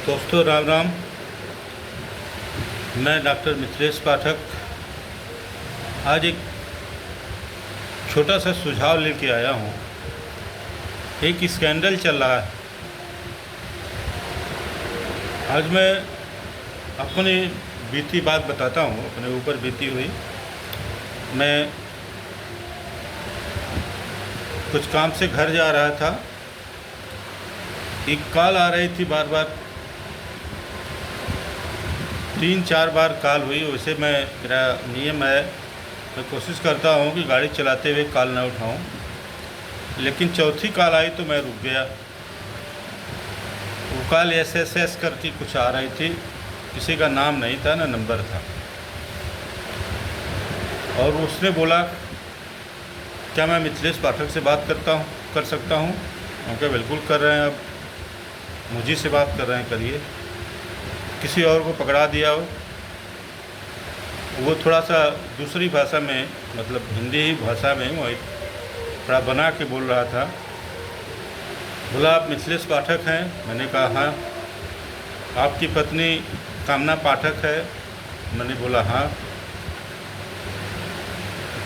दोस्तों राम राम। मैं डॉक्टर मिथिलेश पाठक आज एक छोटा सा सुझाव लेके आया हूँ। एक स्कैंडल चल रहा है। आज मैं अपनी बीती बात बताता हूँ, अपने ऊपर बीती हुई। मैं कुछ काम से घर जा रहा था, एक कॉल आ रही थी बार बार, 3-4 बार कॉल हुई। वैसे मेरा नियम है, मैं कोशिश करता हूँ कि गाड़ी चलाते हुए कॉल ना उठाऊँ, लेकिन चौथी कॉल आई तो मैं रुक गया। वो कॉल एस करके कुछ आ रही थी, किसी का नाम नहीं था ना नंबर था, और उसने बोला क्या मैं मिथिलेश पाठक से बात कर सकता हूँ। उनका बिल्कुल कर रहे हैं, आप मुझी से बात कर रहे हैं, करिए। किसी और को पकड़ा दिया हो। वो थोड़ा सा दूसरी भाषा में, मतलब हिंदी ही भाषा में वो थोड़ा बना के बोल रहा था। बोला आप मिथिलेश पाठक हैं? मैंने कहा हाँ। आपकी पत्नी कामना पाठक है? मैंने बोला हाँ।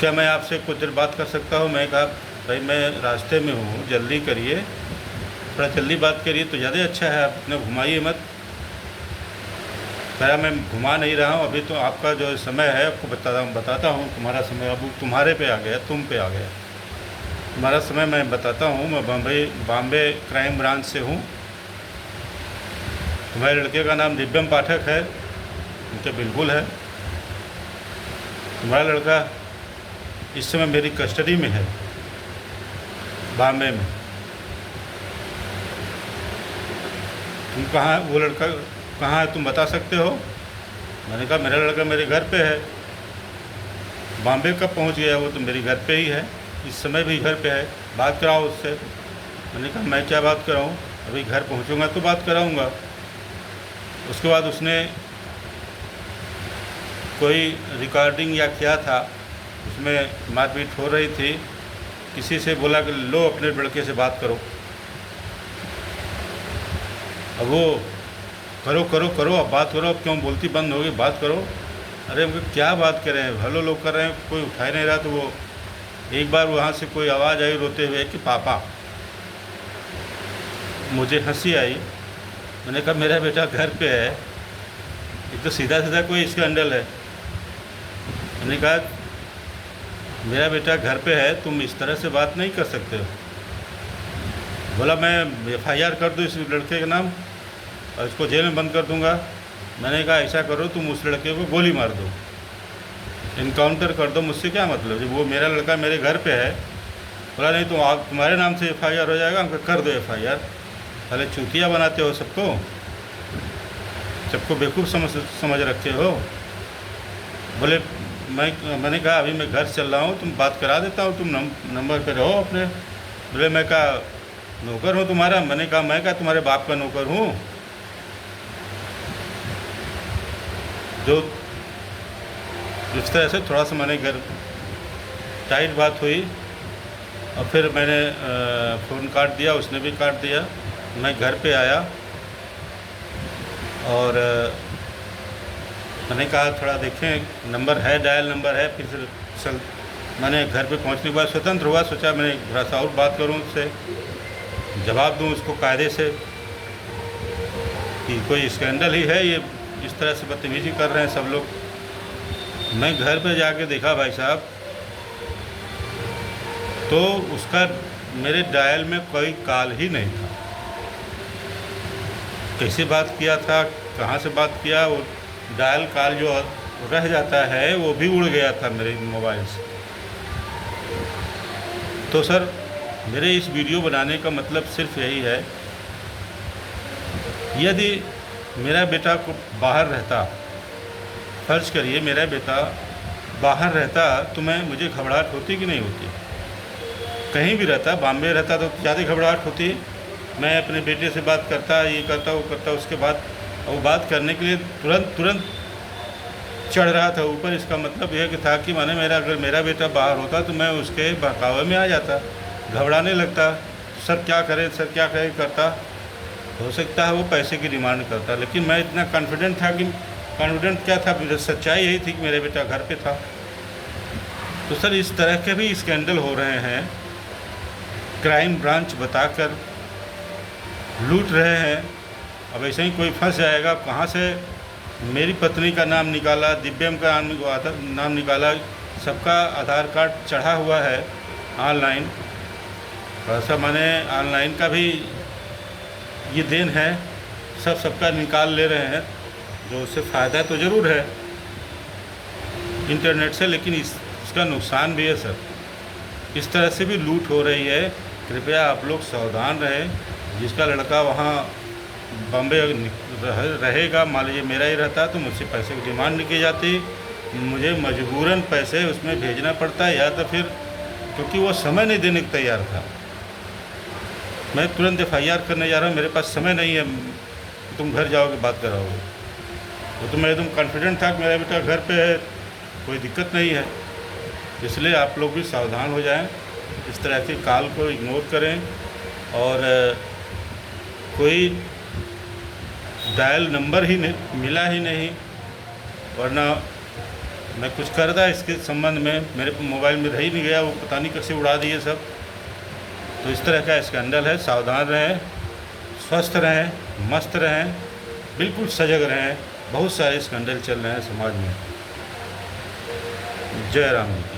क्या मैं आपसे कुछ देर बात कर सकता हूँ? मैं कहा भाई मैं रास्ते में हूँ, जल्दी करिए, थोड़ा जल्दी बात करिए तो ज़्यादा अच्छा है, आप इतना घुमाइए मत। कहा मैं घुमा नहीं रहा हूँ, अभी तो आपका जो समय है आपको बताता हूँ। तुम्हारा समय अब तुम्हारे पे आ गया, तुम पे आ गया। तुम्हारा समय मैं बताता हूँ। मैं बॉम्बे क्राइम ब्रांच से हूँ। तुम्हारे लड़के का नाम दिव्यम पाठक है? उनके बिल्कुल है। तुम्हारा लड़का इस समय मेरी कस्टडी में है, बॉम्बे में। तुम कहाँ, वो लड़का कहाँ है, तुम बता सकते हो? मैंने कहा मेरा लड़का मेरे घर पे है। बॉम्बे कब पहुँच गया? वो तो मेरे घर पे ही है, इस समय भी घर पे है, बात कराओ उससे। मैंने कहा मैं क्या बात कराऊँ, अभी घर पहुँचूँगा तो बात कराऊँगा। उसके बाद उसने कोई रिकॉर्डिंग या क्या था, उसमें मारपीट हो रही थी। किसी से बोला कि लो अपने लड़के से बात करो। अब वो करो करो करो, अब बात करो, अब क्यों बोलती बंद हो गई, बात करो। अरे हम क्या बात करें, हेलो लोग कर रहे हैं, कोई उठा नहीं रहा। तो वो एक बार वहाँ से कोई आवाज़ आई रोते हुए कि पापा। मुझे हंसी आई। मैंने कहा मेरा बेटा घर पे है, ये तो सीधा सीधा कोई स्कैंडल है। मैंने कहा मेरा बेटा घर पे है, तुम इस तरह से बात नहीं कर सकते हो। बोला मैं FIR कर दूँ इस लड़के के नाम और इसको जेल में बंद कर दूंगा। मैंने कहा ऐसा करो, तुम उस लड़के को गोली मार दो, इनकाउंटर कर दो, मुझसे क्या मतलब, जब वो मेरा लड़का मेरे घर पे है। बोला नहीं तो आप, तुम्हारे नाम से FIR हो जाएगा। हमको कर दो FIR। पहले चूतिया बनाते हो सबको बेवकूफ़ समझ रखे हो। बोले मैंने कहा अभी मैं घर चल रहा हूँ, तुम बात करा देता हूँ, तुम नंबर पे रहो अपने। बोले मैं कहा नौकर हूँ तुम्हारा? मैं कहा तुम्हारे बाप का नौकर हूँ? जो जिस तरह से थोड़ा सा मैंने घर टाइट बात हुई, और फिर मैंने फ़ोन काट दिया, उसने भी काट दिया। मैं घर पे आया और मैंने कहा थोड़ा देखें, नंबर है, डायल नंबर है। फिर से मैंने घर पे पहुंचने के बाद स्वतंत्र हुआ, सोचा मैं थोड़ा सा और बात करूं उससे, जवाब दूं उसको कायदे से कि कोई स्कैंडल ही है, ये इस तरह से बदतमीजी कर रहे हैं सब लोग। मैं घर पे जाके देखा भाई साहब, तो उसका मेरे डायल में कोई कॉल ही नहीं था। कैसे बात किया था, कहाँ से बात किया, वो डायल कॉल जो रह जाता है वो भी उड़ गया था मेरे मोबाइल से। तो सर मेरे इस वीडियो बनाने का मतलब सिर्फ यही है, यदि मेरा बेटा को बाहर रहता, फर्ज करिए मेरा बेटा बाहर रहता, तो मुझे घबराहट होती कि नहीं होती? कहीं भी रहता, बॉम्बे रहता तो ज़्यादा घबराहट होती। मैं अपने बेटे से बात करता, ये करता वो करता, उसके बाद वो बात करने के लिए तुरंत चढ़ रहा था ऊपर। इसका मतलब यह कि था कि अगर मेरा बेटा बाहर होता तो मैं उसके बहकावे में आ जाता, घबराने लगता, सर क्या करें करता। हो सकता है वो पैसे की डिमांड करता, लेकिन मैं इतना कॉन्फिडेंट था कि कॉन्फिडेंट क्या था, सच्चाई यही थी कि मेरा बेटा घर पे था। तो सर इस तरह के भी स्कैंडल हो रहे हैं, क्राइम ब्रांच बताकर लूट रहे हैं। अब ऐसे ही कोई फंस जाएगा, कहाँ से मेरी पत्नी का नाम निकाला, दिव्यम का नाम निकाला, सबका आधार कार्ड चढ़ा हुआ है ऑनलाइन। ऐसा मैंने ऑनलाइन का भी ये देन है, सबका निकाल ले रहे हैं, जो उससे फ़ायदा तो ज़रूर है इंटरनेट से, लेकिन इसका नुकसान भी है सर। इस तरह से भी लूट हो रही है। कृपया आप लोग सावधान रहें। जिसका लड़का वहाँ बॉम्बे रहेगा, मान लीजिए मेरा ही रहता, तो मुझसे पैसे की डिमांड नहीं की जाती, मुझे मजबूरन पैसे उसमें भेजना पड़ता है, या तो फिर क्योंकि वो समय नहीं देने को तैयार था। मैं तुरंत FIR करने जा रहा हूँ, मेरे पास समय नहीं है, तुम घर जाओगे बात कराओगे। तो मैं एकदम कॉन्फिडेंट था कि मेरा बेटा घर पे है, कोई दिक्कत नहीं है। इसलिए आप लोग भी सावधान हो जाएं, इस तरह के कॉल को इग्नोर करें, और कोई डायल नंबर ही नहीं मिला ही नहीं, वरना मैं कुछ करता इसके संबंध में, मेरे मोबाइल में रह ही नहीं गया, वो पता नहीं कैसे उड़ा दिए सब। तो इस तरह का स्कैंडल है। सावधान रहें, स्वस्थ रहें, मस्त रहें, बिल्कुल सजग रहें। बहुत सारे स्कैंडल चल रहे हैं समाज में। जय राम जी।